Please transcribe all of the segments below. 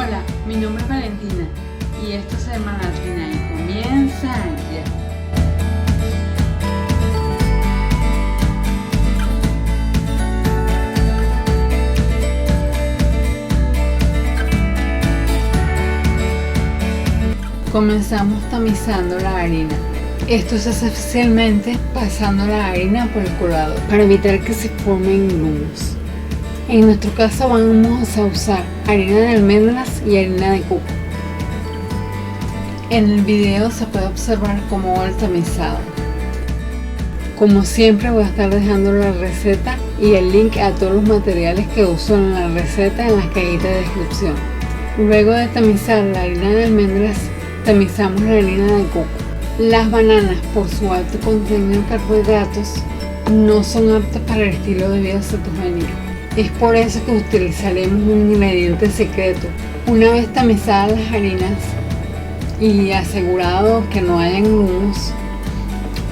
Hola, mi nombre es Valentina y esto es Hermanatrina y comienza ya. Comenzamos tamizando la harina. Esto se hace especialmente pasando la harina por el colador para evitar que se formen grumos. En nuestro caso vamos a usar harina de almendras y harina de coco. En el video se puede observar cómo va el tamizado. Como siempre voy a estar dejando la receta y el link a todos los materiales que uso en la receta en la cajita de descripción. Luego de tamizar la harina de almendras, tamizamos la harina de coco. Las bananas, por su alto contenido de carbohidratos, no son aptas para el estilo de vida cetogénico. Es por eso que utilizaremos un ingrediente secreto. Una vez tamizadas las harinas y asegurado que no hayan grumos,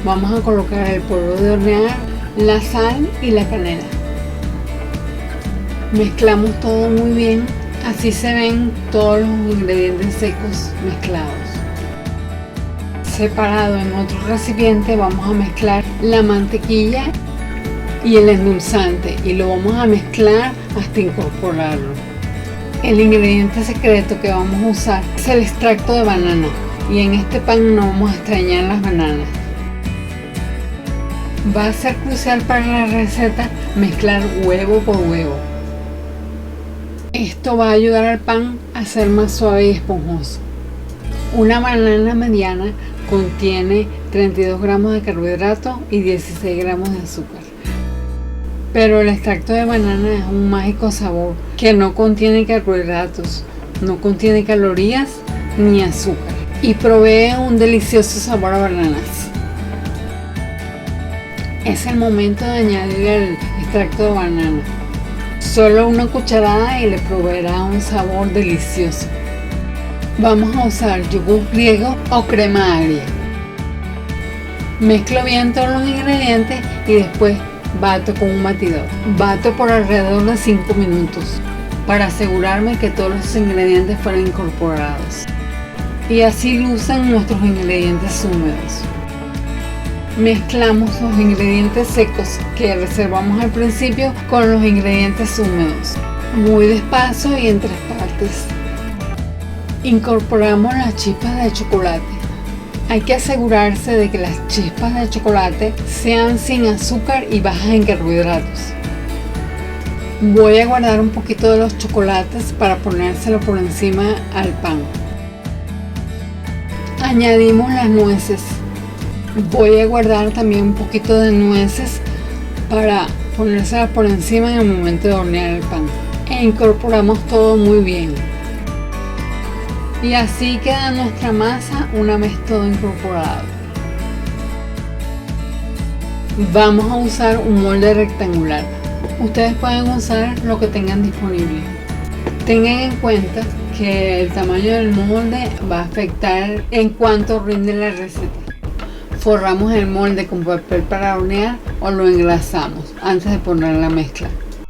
vamos a colocar el polvo de hornear, la sal y la canela. Mezclamos todo muy bien, así se ven todos los ingredientes secos mezclados. Separado en otro recipiente vamos a mezclar la mantequilla y el endulzante y lo vamos a mezclar hasta incorporarlo. El ingrediente secreto que vamos a usar es el extracto de banana y en este pan no vamos a extrañar las bananas. Va a ser crucial para la receta mezclar huevo por huevo. Esto va a ayudar al pan a ser más suave y esponjoso. Una banana mediana contiene 32 gramos de carbohidratos y 16 gramos de azúcar. Pero el extracto de banana es un mágico sabor que no contiene carbohidratos, no contiene calorías ni azúcar y provee un delicioso sabor a bananas. Es el momento de añadir el extracto de banana. Solo una cucharada y le proveerá un sabor delicioso. Vamos a usar yogur griego o crema agria. Mezclo bien todos los ingredientes y después bato con un batidor. Bato por alrededor de 5 minutos para asegurarme que todos los ingredientes fueron incorporados. Y así lucen nuestros ingredientes húmedos. Mezclamos los ingredientes secos que reservamos al principio con los ingredientes húmedos, muy despacio y en 3 partes. Incorporamos las chispas de chocolate. Hay que asegurarse de que las chispas de chocolate sean sin azúcar y bajas en carbohidratos. Voy a guardar un poquito de los chocolates para ponérselo por encima al pan. Añadimos las nueces. Voy a guardar también un poquito de nueces para ponérselas por encima en el momento de hornear el pan. E incorporamos todo muy bien. Y así queda nuestra masa una vez todo incorporado. Vamos a usar un molde rectangular. Ustedes pueden usar lo que tengan disponible. Tengan en cuenta que el tamaño del molde va a afectar en cuánto rinde la receta. Forramos el molde con papel para hornear o lo engrasamos antes de poner la mezcla.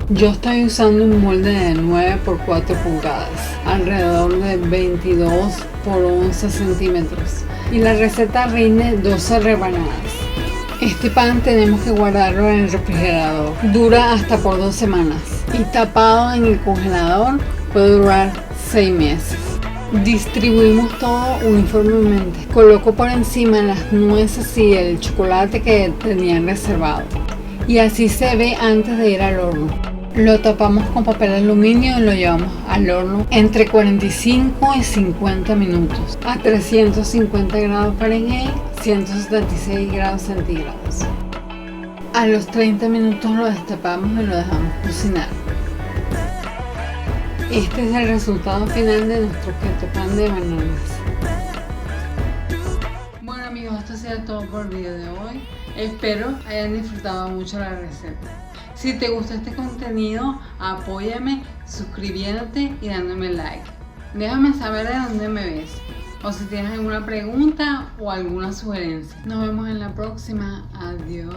Yo estoy usando un molde de 9 por 4 pulgadas, alrededor de 22 por 11 centímetros. Y la receta rinde 12 rebanadas. Este pan tenemos que guardarlo en el refrigerador. Dura hasta por 2 semanas. Y tapado en el congelador puede durar 6 meses. Distribuimos todo uniformemente. Coloco por encima las nueces y el chocolate que tenían reservado. Y así se ve antes de ir al horno. Lo tapamos con papel aluminio y lo llevamos al horno entre 45 y 50 minutos a 350 grados Fahrenheit, 176 grados centígrados. A los 30 minutos lo destapamos y lo dejamos cocinar. Este es el resultado final de nuestro keto pan de bananas. Bueno amigos, esto sería todo por el video de hoy. Espero hayan disfrutado mucho la receta. Si te gustó este contenido, apóyame suscribiéndote y dándome like. Déjame saber de dónde me ves o si tienes alguna pregunta o alguna sugerencia. Nos vemos en la próxima. Adiós.